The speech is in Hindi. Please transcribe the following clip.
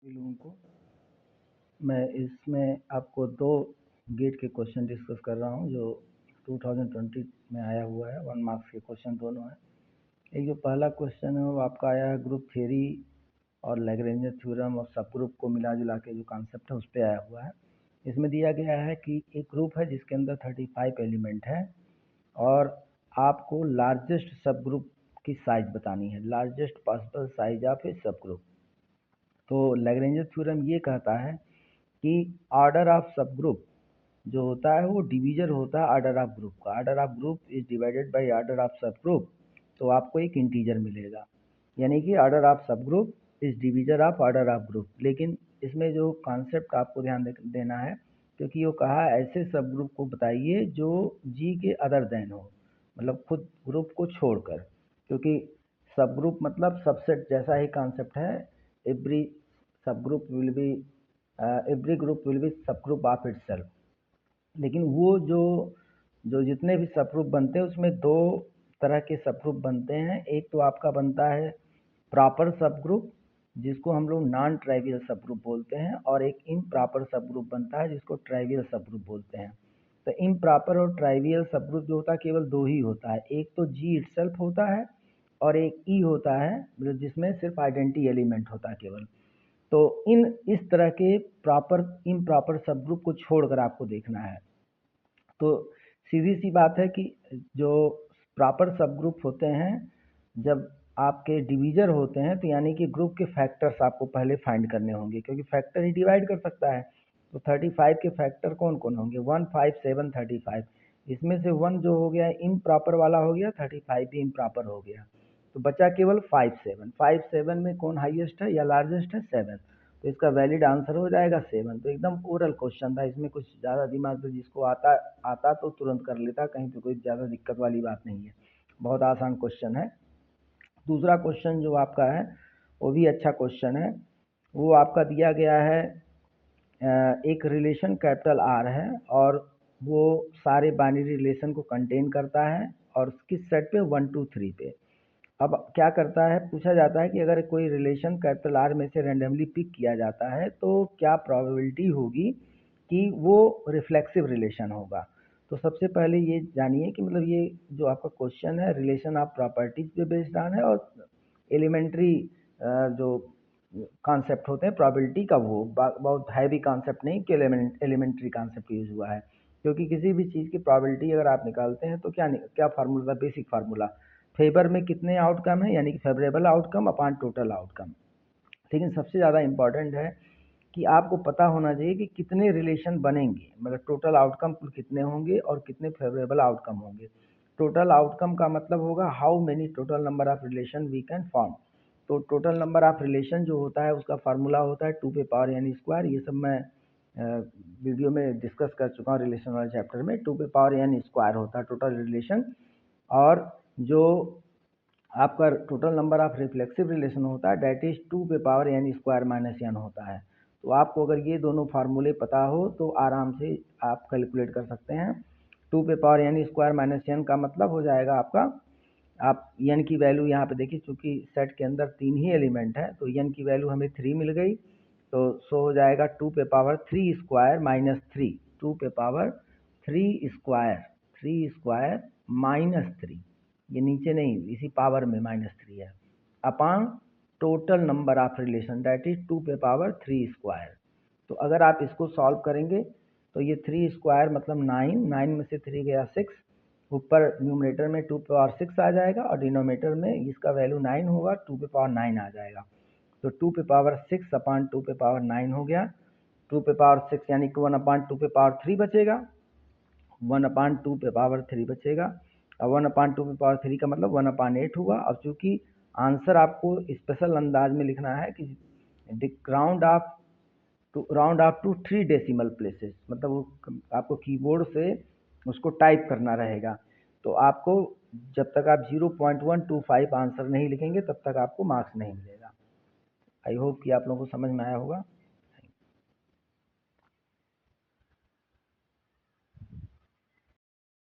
लोगों को मैं इसमें आपको 2 गेट के क्वेश्चन डिस्कस कर रहा हूं जो 2020 में आया हुआ है। 1 मार्क्स के क्वेश्चन दोनों हैं। एक जो पहला क्वेश्चन है वो आपका आया है ग्रुप थ्योरी और लैग्रेंज थ्योरम और सब ग्रुप को मिला जुला के जो कॉन्सेप्ट है उस पर आया हुआ है। इसमें दिया गया है कि एक ग्रुप है जिसके अंदर 35 एलिमेंट है और आपको लार्जेस्ट सब ग्रुप की साइज बतानी है, लार्जेस्ट पॉसिबल साइज ऑफ ए सब ग्रुप। तो लैग्रेंज थ्योरम ये कहता है कि ऑर्डर ऑफ सब ग्रुप जो होता है वो डिवीजर होता है ऑर्डर ऑफ ग्रुप का। Order of group is divided by order of सब ग्रुप, तो आपको एक इंटीजर मिलेगा, यानी कि ऑर्डर ऑफ सब group is divisor of order of group. लेकिन इसमें जो कॉन्सेप्ट आपको ध्यान देना है, क्योंकि वो कहा ऐसे सब ग्रुप को बताइए जो जी के अदर देन हो, मतलब खुद ग्रुप को छोड़कर, क्योंकि सब ग्रुप मतलब सबसेट जैसा ही कॉन्सेप्ट है। एवरी सब group will be every group will be सब ग्रुप ऑफ इटसेल्फ। लेकिन वो जो जितने भी सब ग्रुप बनते हैं उसमें 2 तरह के सब ग्रुप बनते हैं। एक तो आपका बनता है प्रॉपर सब ग्रुप जिसको हम लोग नॉन ट्राइवियल सब ग्रुप बोलते हैं, और एक इम्प्रॉपर सब ग्रुप बनता है जिसको ट्राइवियल सब ग्रुप बोलते हैं। तो इम्प्रॉपर और ट्राइवियल सब ग्रुप जो होता है केवल 2 ही होता है, एक तो जी इटसेल्फ होता है और एक ई होता है, मतलब जिसमें सिर्फ आइडेंटिटी एलिमेंट होता है केवल। तो इस तरह के प्रॉपर इम्प्रॉपर सब ग्रुप को छोड़कर आपको देखना है। तो सीधी सी बात है कि जो प्रॉपर सब ग्रुप होते हैं जब आपके डिवीजर होते हैं तो यानी कि ग्रुप के फैक्टर्स आपको पहले फाइंड करने होंगे, क्योंकि फैक्टर ही डिवाइड कर सकता है। तो 35 के फैक्टर कौन कौन होंगे? 1, 5, 7, 35। इसमें से 1 जो हो गया इम्प्रॉपर वाला हो गया, 35 भी इम्प्रॉपर हो गया, तो बचा केवल 5, 7। 5, 7 में कौन हाईएस्ट है या लार्जेस्ट है? 7। तो इसका वैलिड आंसर हो जाएगा 7। तो एकदम ओरल क्वेश्चन था, इसमें कुछ ज़्यादा दिमाग पे जिसको आता तो तुरंत कर लेता, कहीं पे कोई ज़्यादा दिक्कत वाली बात नहीं है, बहुत आसान क्वेश्चन है। दूसरा क्वेश्चन जो आपका है वो भी अच्छा क्वेश्चन है। वो आपका दिया गया है एक रिलेशन कैपिटल आर है और वो सारे बाइनरी रिलेशन को कंटेन करता है और किस सेट पे? 1, 2, 3 पे। अब क्या करता है, पूछा जाता है कि अगर कोई रिलेशन कैपिटल आर में से रैंडमली पिक किया जाता है तो क्या प्रोबेबिलिटी होगी कि वो रिफ्लेक्सिव रिलेशन होगा। तो सबसे पहले ये जानिए कि मतलब ये जो आपका क्वेश्चन है रिलेशन ऑफ प्रॉपर्टीज पे बेस्ड ऑन है और एलिमेंट्री जो कॉन्सेप्ट होते हैं प्रोबेबिलिटी का, वो बहुत हैवी कॉन्सेप्ट नहीं कि एलिमेंट्री कॉन्सेप्ट यूज हुआ है। क्योंकि किसी भी चीज़ की प्रोबेबिलिटी अगर आप निकालते हैं तो क्या फार्मूला, बेसिक फार्मूला, फेवर में कितने आउटकम है, यानी कि favourable outcome upon total outcome. लेकिन सबसे ज़्यादा इंपॉर्टेंट है कि आपको पता होना चाहिए कि कितने रिलेशन बनेंगे, मतलब टोटल आउटकम कुल कितने होंगे और कितने फेवरेबल आउटकम होंगे। टोटल आउटकम का मतलब होगा how many total number of relation we can form. तो टोटल नंबर ऑफ रिलेशन जो होता है उसका फार्मूला होता है 2 पे पावर यानी स्क्वायर। ये सब मैं वीडियो में डिस्कस कर चुका हूँ रिलेशन वाले चैप्टर में। 2 पे पावर यानी स्क्वायर होता है टोटल रिलेशन, और जो आपका total number of reflexive relation होता है डेट इज 2 पे पावर यानी स्क्वायर माइनस एन होता है। तो आपको अगर ये दोनों फार्मूले पता हो तो आराम से आप कैलकुलेट कर सकते हैं। 2 पे पावर यानी स्क्वायर माइनस एन का मतलब हो जाएगा आपका, आप एन की वैल्यू यहाँ पे देखिए, चूंकि सेट के अंदर 3 ही एलिमेंट है तो एन की वैल्यू हमें 3 मिल गई, तो सो हो जाएगा 2 पे पावर 3 स्क्वायर माइनस 3। 2 पे पावर 3 स्क्वायर, 3 स्क्वायर माइनस 3, ये नीचे नहीं इसी पावर में माइनस 3 है, upon total number of relation that is 2 पे पावर 3 स्क्वायर। तो अगर आप इसको सॉल्व करेंगे तो ये 3 स्क्वायर मतलब 9, 9 में से 3 गया 6, ऊपर न्यूमरेटर में 2 पे पावर 6 आ जाएगा और डिनोमिनेटर में इसका वैल्यू 9 होगा, 2 पे पावर 9 आ जाएगा। तो 2 पे पावर 6 अपॉन 2 पे पावर 9 हो गया। 2 पे पावर 6 यानी कि 1 अपॉन 2 पे पावर 3 बचेगा, 1 अपॉन 2 पे पावर 3 बचेगा, और 1 अपॉन 2 पे पावर 3 का मतलब 1 अपॉन 8 हुआ। और चूंकि आंसर आपको स्पेशल अंदाज में लिखना है कि round off to 3 decimal places, मतलब वो आपको कीबोर्ड से उसको टाइप करना रहेगा। तो आपको जब तक आप 0.125 आंसर नहीं लिखेंगे तब तक आपको मार्क्स नहीं मिलेगा। आई होप कि आप लोगों को समझ में आया होगा।